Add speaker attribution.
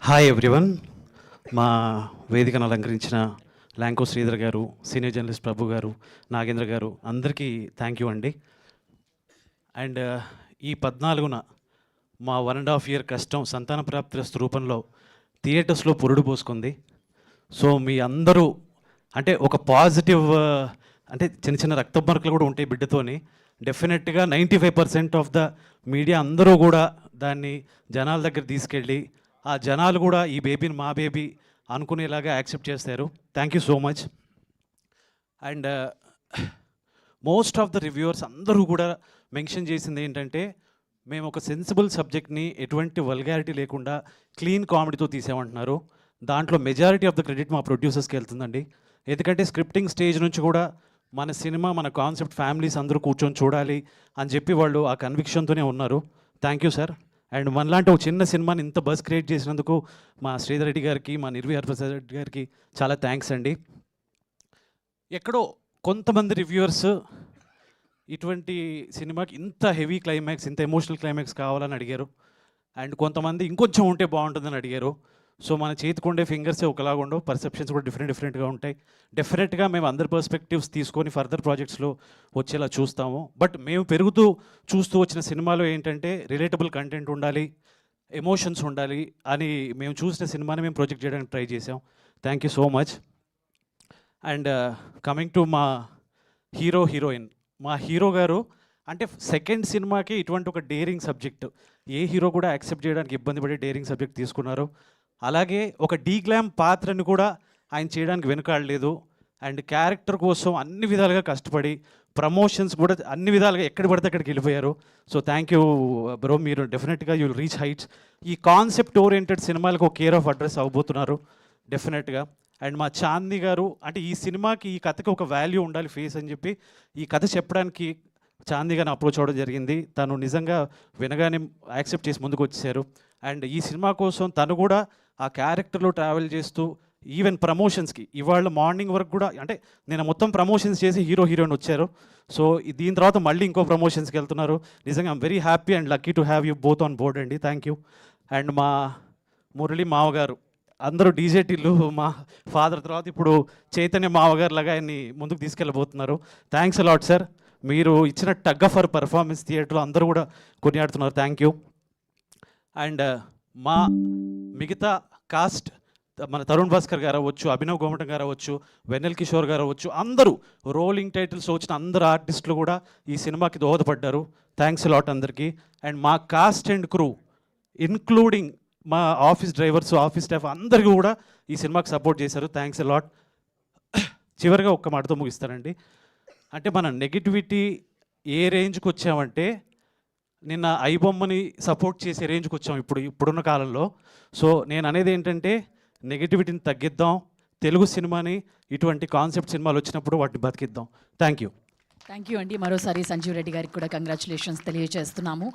Speaker 1: Hi everyone. మా వేదికను అలంకరించిన ల్యాంకో శ్రీధర్ గారు, సీనియర్ జర్నలిస్ట్ ప్రభు గారు, నాగేంద్ర గారు అందరికీ థ్యాంక్ యూ అండి. అండ్ ఈ 14న మా 1.5 year కష్టం సంతాన ప్రాప్తి రూపంలో థియేటర్స్లో పురుడు పోసుకుంది. సో మీ అందరూ అంటే ఒక పాజిటివ్ అంటే చిన్న చిన్న రక్త మార్కులు కూడా ఉంటాయి బిడ్డతోని. డెఫినెట్గా 95% ఆఫ్ ద మీడియా అందరూ కూడా దాన్ని జనాల దగ్గర తీసుకెళ్ళి ఆ జనాలు కూడా ఈ బేబీని మా బేబీ అనుకునేలాగా యాక్సెప్ట్ చేస్తారు. Thank you so much. And most of the reviewers అందరూ కూడా మెన్షన్ చేసింది ఏంటంటే, మేము ఒక సెన్సిబుల్ సబ్జెక్ట్ని ఎటువంటి వల్గారిటీ లేకుండా క్లీన్ కామెడీతో తీసామంటున్నారు. దాంట్లో మెజారిటీ ఆఫ్ ద క్రెడిట్ మా ప్రొడ్యూసర్స్కి వెళ్తుందండి. ఎందుకంటే స్క్రిప్టింగ్ స్టేజ్ నుంచి కూడా మన సినిమా, మన కాన్సెప్ట్ ఫ్యామిలీస్ అందరూ కూర్చొని చూడాలి అని చెప్పి వాళ్ళు ఆ కన్విక్షన్తోనే ఉన్నారు. Thank you sir. అండ్ మనలాంటి ఒక చిన్న సినిమాని ఇంత బస్ క్రియేట్ చేసినందుకు మా శ్రీధర్ రెడ్డి గారికి, మా నిర్వి హరిప్రసాద్ రెడ్డి గారికి చాలా థ్యాంక్స్ అండి. ఎక్కడో కొంతమంది రివ్యూవర్స్ ఇటువంటి సినిమాకి ఇంత హెవీ క్లైమాక్స్, ఇంత ఎమోషనల్ క్లైమాక్స్ కావాలని అడిగారు. అండ్ కొంతమంది ఇంకొంచెం ఉంటే బాగుంటుందని అడిగారు. సో మన చేతికుండే ఫింగర్సే ఒకలాగా ఉండవు, పర్సెప్షన్స్ కూడా డిఫరెంట్గా ఉంటాయి. డెఫినెట్గా మేము అందరి పర్స్పెక్టివ్స్ తీసుకొని ఫర్దర్ ప్రాజెక్ట్స్లో వచ్చేలా చూస్తాము. బట్ మేము చూస్తూ వచ్చిన సినిమాలో ఏంటంటే రిలేటబుల్ కంటెంట్ ఉండాలి, ఎమోషన్స్ ఉండాలి అని మేము చూసిన సినిమాని మేము ప్రొజెక్ట్ చేయడానికి ట్రై చేసాం. Thank you so much. And coming to మా హీరోయిన్, మా హీరో గారు అంటే సెకండ్ సినిమాకి ఇటువంటి ఒక డేరింగ్ సబ్జెక్ట్ ఏ హీరో కూడా యాక్సెప్ట్ చేయడానికి ఇబ్బంది పడే డేరింగ్ సబ్జెక్ట్ తీసుకున్నారు. అలాగే ఒక డీగ్లామ్ పాత్రని కూడా ఆయన చేయడానికి వెనుకాడలేదు. అండ్ క్యారెక్టర్ కోసం అన్ని విధాలుగా కష్టపడి ప్రమోషన్స్ కూడా అన్ని విధాలుగా ఎక్కడ పడితే అక్కడికి వెళ్ళిపోయారు. సో థ్యాంక్ యూ బ్రో, మీరు డెఫినెట్గా యూ విల్ రీచ్ హైట్స్. ఈ కాన్సెప్ట్ ఓరియంటెడ్ సినిమాలకు ఒక కేర్ ఆఫ్ అడ్రస్ అవబోతున్నారు డెఫినెట్గా. అండ్ మా చాందీ గారు అంటే ఈ సినిమాకి, ఈ కథకి ఒక వాల్యూ ఉండాలి ఫేస్ అని చెప్పి ఈ కథ చెప్పడానికి చాందీ గారిని అప్రోచ్ అవ్వడం జరిగింది. తను నిజంగా వినగానే యాక్సెప్ట్ చేసి ముందుకు వచ్చేసారు. అండ్ ఈ సినిమా కోసం తను కూడా ఆ క్యారెక్టర్లో ట్రావెల్ చేస్తూ ఈవెన్ ప్రమోషన్స్కి ఇవాళ మార్నింగ్ వరకు కూడా అంటే నేను మొత్తం ప్రమోషన్స్ చేసి హీరోయిన్ వచ్చారు. సో దీని తర్వాత మళ్ళీ ఇంకో ప్రమోషన్స్కి వెళ్తున్నారు. నిజంగా I'm very happy and lucky to have you both on board అండి. Thank you. అండ్ మా మురళి మావగారు అందరూ డీజేటీలు, మా ఫాదర్ తర్వాత ఇప్పుడు చైతన్య మావగారు లాగా ఆయన్ని ముందుకు తీసుకెళ్ళబోతున్నారు. Thanks a lot sir. మీరు ఇచ్చిన టగ్ ఫర్ పర్ఫార్మెన్స్ థియేటర్లో అందరూ కూడా కొనియాడుతున్నారు. Thank you. అండ్ మా మిగతా కాస్ట్, మన తరుణ్ భాస్కర్ గారు అవ్వచ్చు, అభినవ్ గోమటం గారు అవ్వచ్చు, వెన్నెల్ కిషోర్ గారు అవ్వచ్చు, అందరూ రోలింగ్ టైటిల్స్ వచ్చిన అందరు ఆర్టిస్టులు కూడా ఈ సినిమాకి దోహదపడ్డారు. థ్యాంక్స్ లాట్ అందరికీ. అండ్ మా కాస్ట్ అండ్ క్రూ ఇన్క్లూడింగ్ మా ఆఫీస్ డ్రైవర్స్, ఆఫీస్ స్టాఫ్ అందరికీ కూడా ఈ సినిమాకి సపోర్ట్ చేశారు. Thanks lot. చివరిగా ఒక్క మాటతో ముగిస్తానండి. అంటే మన నెగిటివిటీ ఏ రేంజ్కి వచ్చామంటే నిన్న ఐబొమ్మని సపోర్ట్ చేసే రేంజ్కి వచ్చాం ఇప్పుడున్న కాలంలో. సో నేను అనేది ఏంటంటే నెగిటివిటీని తగ్గిద్దాం, తెలుగు సినిమాని ఇటువంటి కాన్సెప్ట్ సినిమాలు వచ్చినప్పుడు వాటిని బతికిద్దాం. థ్యాంక్ యూ
Speaker 2: అండి. మరోసారి సంజీవ్ రెడ్డి గారికి కూడా కంగ్రాచులేషన్స్ తెలియజేస్తున్నాము.